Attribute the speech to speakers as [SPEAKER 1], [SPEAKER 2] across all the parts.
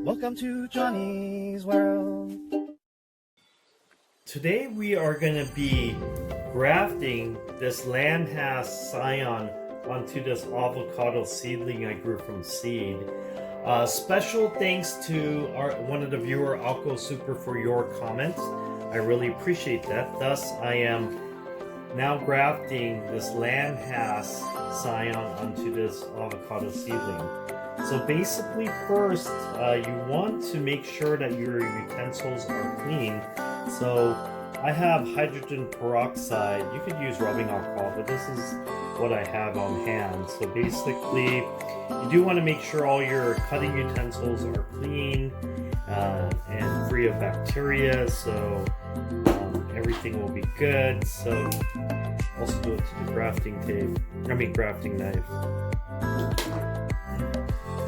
[SPEAKER 1] Welcome to Johnny's World.
[SPEAKER 2] Today we are going to be grafting this Landhass scion onto this avocado seedling I grew from seed. Special thanks to one of the viewer, Alco Super, for your comments. I really appreciate that. Thus, I am now grafting this Landhass scion onto this avocado seedling. So basically, first, you want to make sure that your utensils are clean. So I have hydrogen peroxide. You could use rubbing alcohol, but this is what I have on hand. So basically, you do want to make sure all your cutting utensils are clean and free of bacteria, so everything will be good. So also do it to the grafting knife.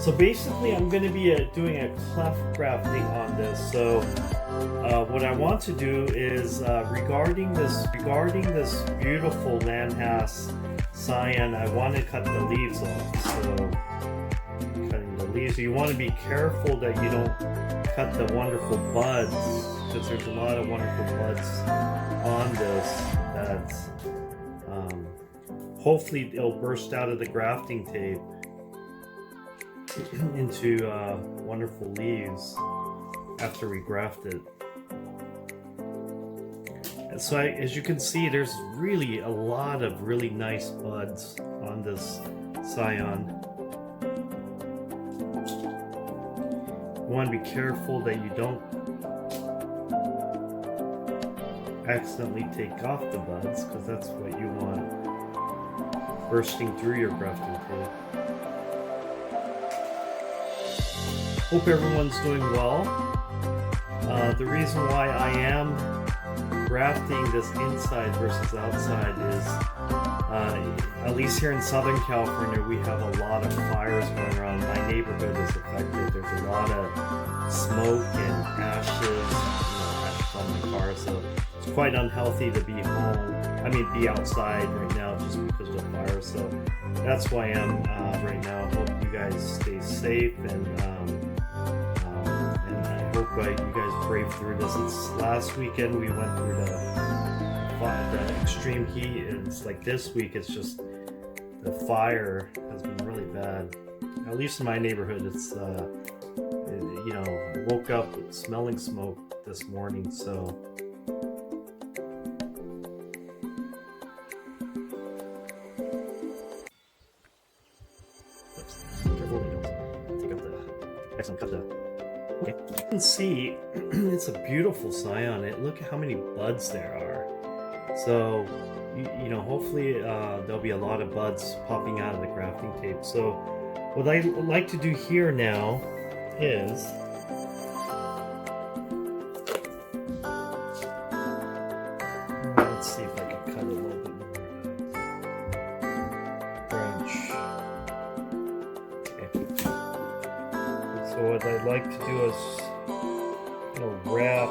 [SPEAKER 2] So basically, I'm going to be doing a cleft grafting on this. So what I want to do is regarding this beautiful Landhass scion, I want to cut the leaves off. So cutting the leaves. You want to be careful that you don't cut the wonderful buds, because there's a lot of wonderful buds on this that hopefully it'll burst out of the grafting tape into wonderful leaves after we graft it. And so as you can see, there's really a lot of really nice buds on this scion. You want to be careful that you don't accidentally take off the buds, because that's what you want bursting through your grafting tape. Hope everyone's doing well. The reason why I am grafting this inside versus outside is, at least here in Southern California, we have a lot of fires going around. My neighborhood is affected. There's a lot of smoke and ashes on my car, so it's quite unhealthy to be outside right now just because of the fire. So that's why I am right now. Hope you guys stay safe, and I hope you guys brave through this. Last weekend we went through the extreme heat, and it's like this week it's just the fire has been really bad. At least in my neighborhood, it's I woke up smelling smoke this morning, so. Okay, you can see it's a beautiful scion. Look at how many buds there are. So, hopefully there'll be a lot of buds popping out of the grafting tape. So, what I like to do here now is let's see if I can cut a little bit more branch. So what I'd like to do is wrap.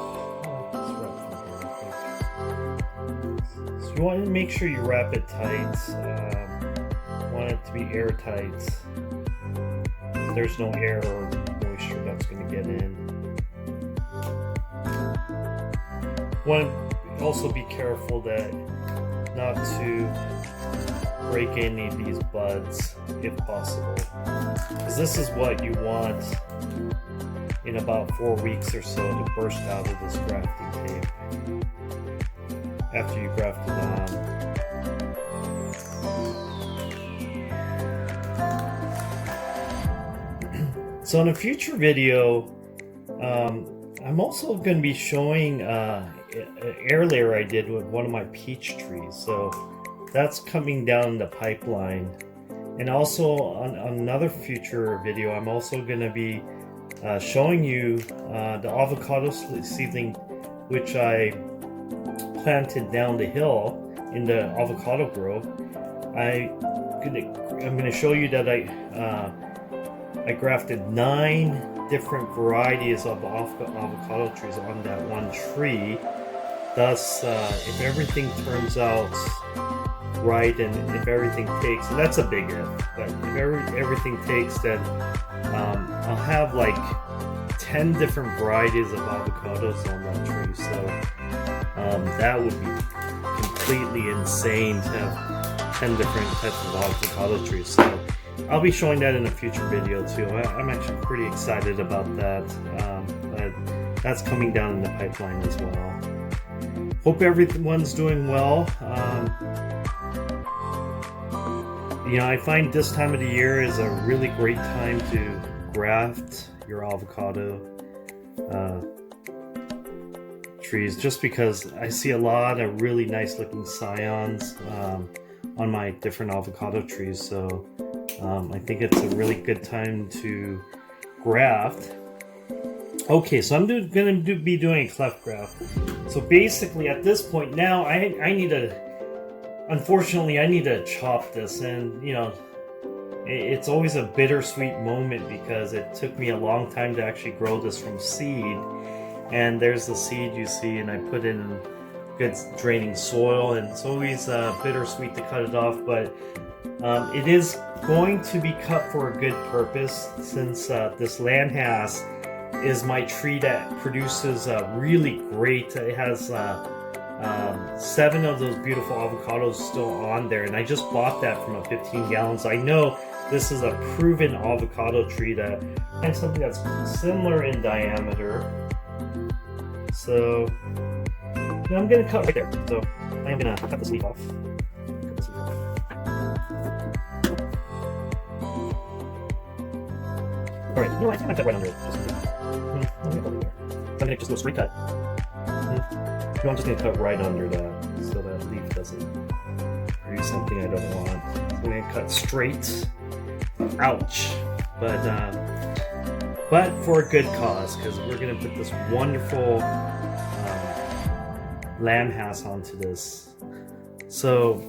[SPEAKER 2] So you want to make sure you wrap it tight. Want it to be airtight. There's no air or moisture that's going to get in. Want to also be careful that not to break any of these buds if possible, because this is what you want in about 4 weeks or so to burst out of this grafting tape after you graft it on. So in a future video, I'm also going to be showing an air layer I did with one of my peach trees. So that's coming down the pipeline. And also on another future video, I'm also going to be showing you the avocado seedling, which I planted down the hill in the avocado grove. I'm going to show you that I grafted 9 different varieties of avocado trees on that one tree. Thus, if everything turns out right, and if everything takes, and that's a big if, but if everything takes, then I'll have like 10 different varieties of avocados on that tree, so that would be completely insane to have 10 different types of avocado trees. So I'll be showing that in a future video too. I'm actually pretty excited about that, but that's coming down in the pipeline as well. Hope everyone's doing well. I find this time of the year is a really great time to graft your avocado trees, just because I see a lot of really nice looking scions on my different avocado trees. So I think it's a really good time to graft. Okay, so I'm going to be doing a cleft graft. So basically at this point now, unfortunately I need to chop this, and it's always a bittersweet moment because it took me a long time to actually grow this from seed. And there's the seed you see, and I put in good draining soil, and it's always bittersweet to cut it off, but it is going to be cut for a good purpose, since this Landhaus is my tree that produces really great. It has 7 of those beautiful avocados still on there, and I just bought that from a 15 gallons. I know this is a proven avocado tree that has something that's similar in diameter. So I'm going to cut right there. So I am going to cut this leaf off. Alright, I think I'm going to cut right under it. I'm going to just do a straight cut. I'm just going to cut right under that, so that leaf doesn't produce something I don't want. So I'm going to cut straight. Ouch. But for a good cause, because we're going to put this wonderful Landhaus onto this. So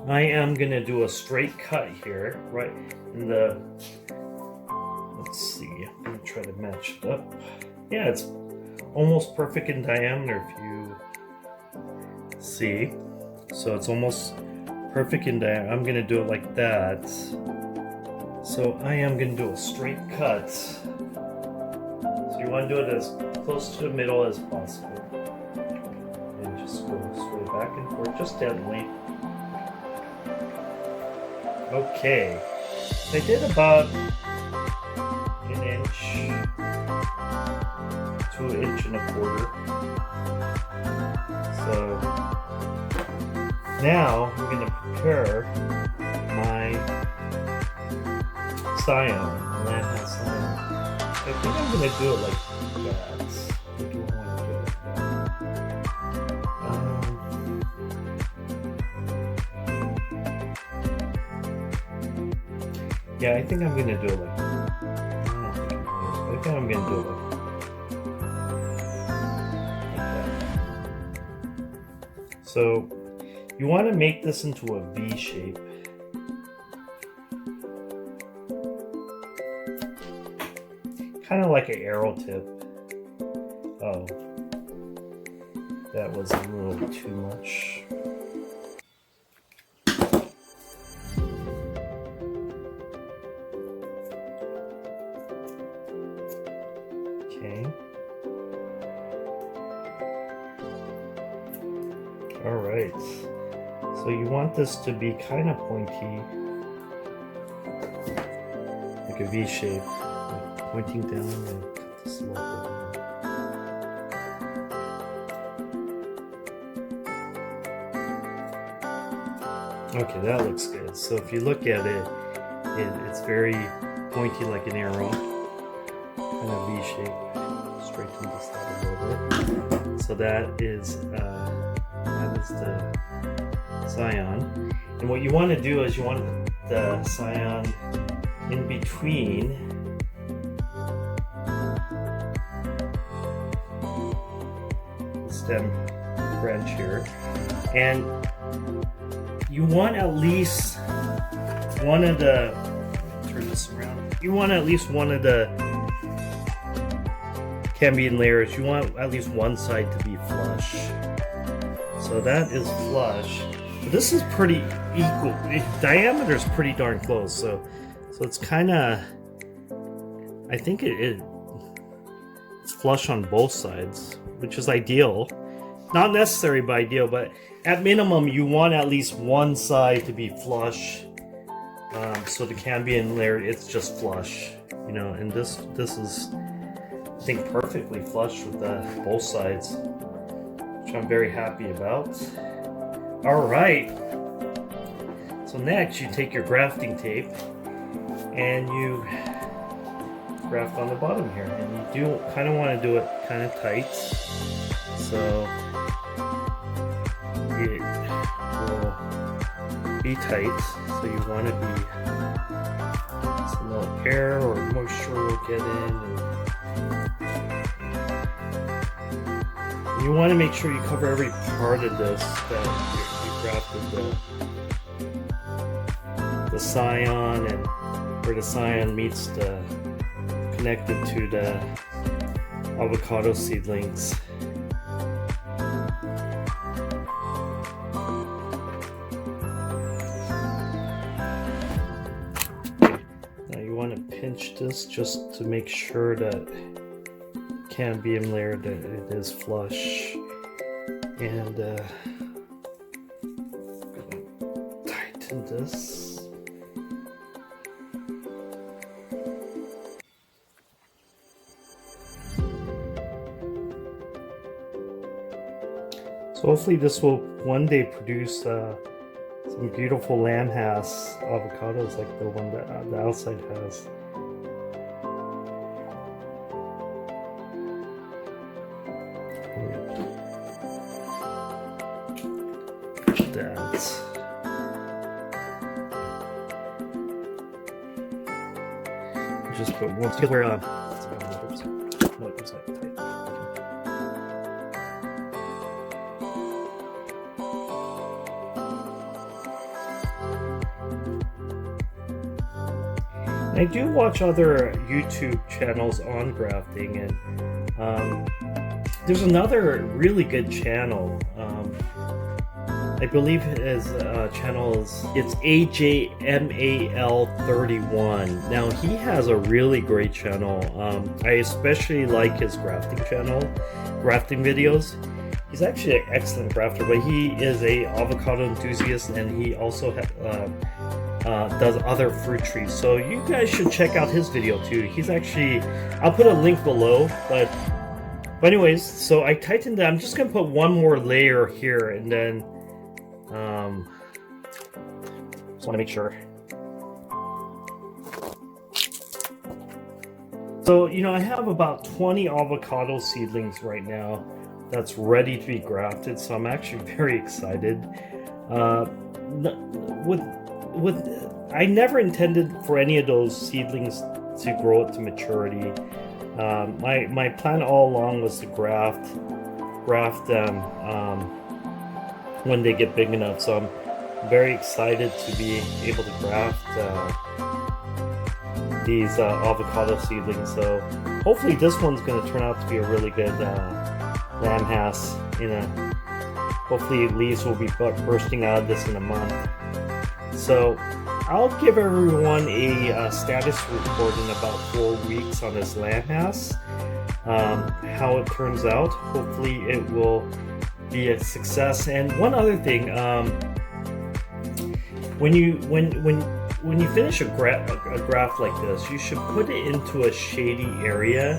[SPEAKER 2] I am going to do a straight cut here, right in the, let's see, I'm going to try to match it up. Yeah, it's almost perfect in diameter if you see. So it's almost perfect in diameter. I'm going to do it like that. So I am going to do a straight cut. So you want to do it as close to the middle as possible. And just go sway back and forth, just gently. Okay. I did about an inch to 1.25 inches. So now I'm going to prepare my scion, Landhaus scion. I think I'm going to do it like that. What do I want to do with that? Yeah, I think I'm going to do it like that. I think I'm going to do it like that. So you want to make this into a V shape. Kind of like an arrow tip. Oh, that was a little too much. Okay. All right. So you want this to be kind of pointy, like a V shape. Pointing down and cut the slope over. Okay, that looks good. So if you look at it, it's very pointy like an arrow, kind of V-shape. Straighten this out a little bit. So that is the scion. And what you want to do is you want the scion in between stem branch here, and you want at least one of the, turn this around, you want at least one of the cambium layers, you want at least one side to be flush. So that is flush. But this is pretty equal. The diameter is pretty darn close, so it's kind of, I think it it's flush on both sides, which is ideal. Not necessary but ideal, but at minimum you want at least one side to be flush, so the Cambium layer, it's just flush, you know, and this is, I think, perfectly flush with both sides, which I'm very happy about. Alright, so next you take your grafting tape and you graft on the bottom here, and you do kind of want to do it kind of tight, so it will be tight. So you want to be, some little air or moisture will get in, and you want to make sure you cover every part of this that you grafted the scion, and where the scion meets the connected to the avocado seedlings. Now you want to pinch this just to make sure that Cambium layer that it is flush, and tighten this. So hopefully this will one day produce some beautiful lamb has avocados like the one that the outside has. That. Just put one together. I do watch other YouTube channels on grafting, and there's another really good channel. I believe his channel is AJMAL31. Now he has a really great channel. I especially like his grafting channel, grafting videos. He's actually an excellent grafter, but he is a avocado enthusiast, and he also does other fruit trees. So you guys should check out his video too. He's actually, I'll put a link below, but anyways, so I tightened it. I'm just gonna put one more layer here, and then just want to make sure. So, you know, I have about 20 avocado seedlings right now that's ready to be grafted, so I'm actually very excited. I never intended for any of those seedlings to grow to maturity. My plan all along was to graft them when they get big enough. So I'm very excited to be able to graft these avocado seedlings. So hopefully this one's going to turn out to be a really good lamb has. Hopefully leaves will be bursting out of this in a month. So I'll give everyone a status report in about 4 weeks on this lamb house, how it turns out. Hopefully it will be a success. And one other thing, when you finish a graft like this, you should put it into a shady area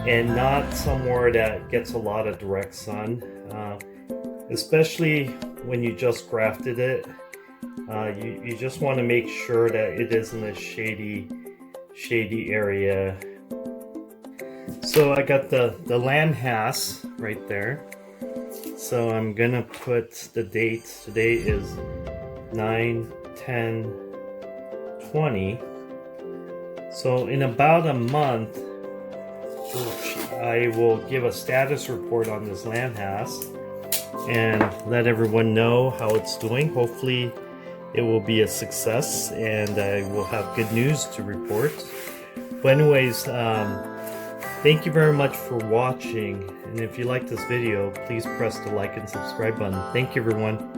[SPEAKER 2] and not somewhere that gets a lot of direct sun, especially when you just grafted it. You just want to make sure that it is in a shady area. So I got the lamb has right there. So I'm gonna put the date. Today is 9/10/20. So in about a month, I will give a status report on this lamb has and let everyone know how it's doing. Hopefully it will be a success, and I will have good news to report. But anyways, thank you very much for watching, and if you like this video, please press the like and subscribe button. Thank you, everyone.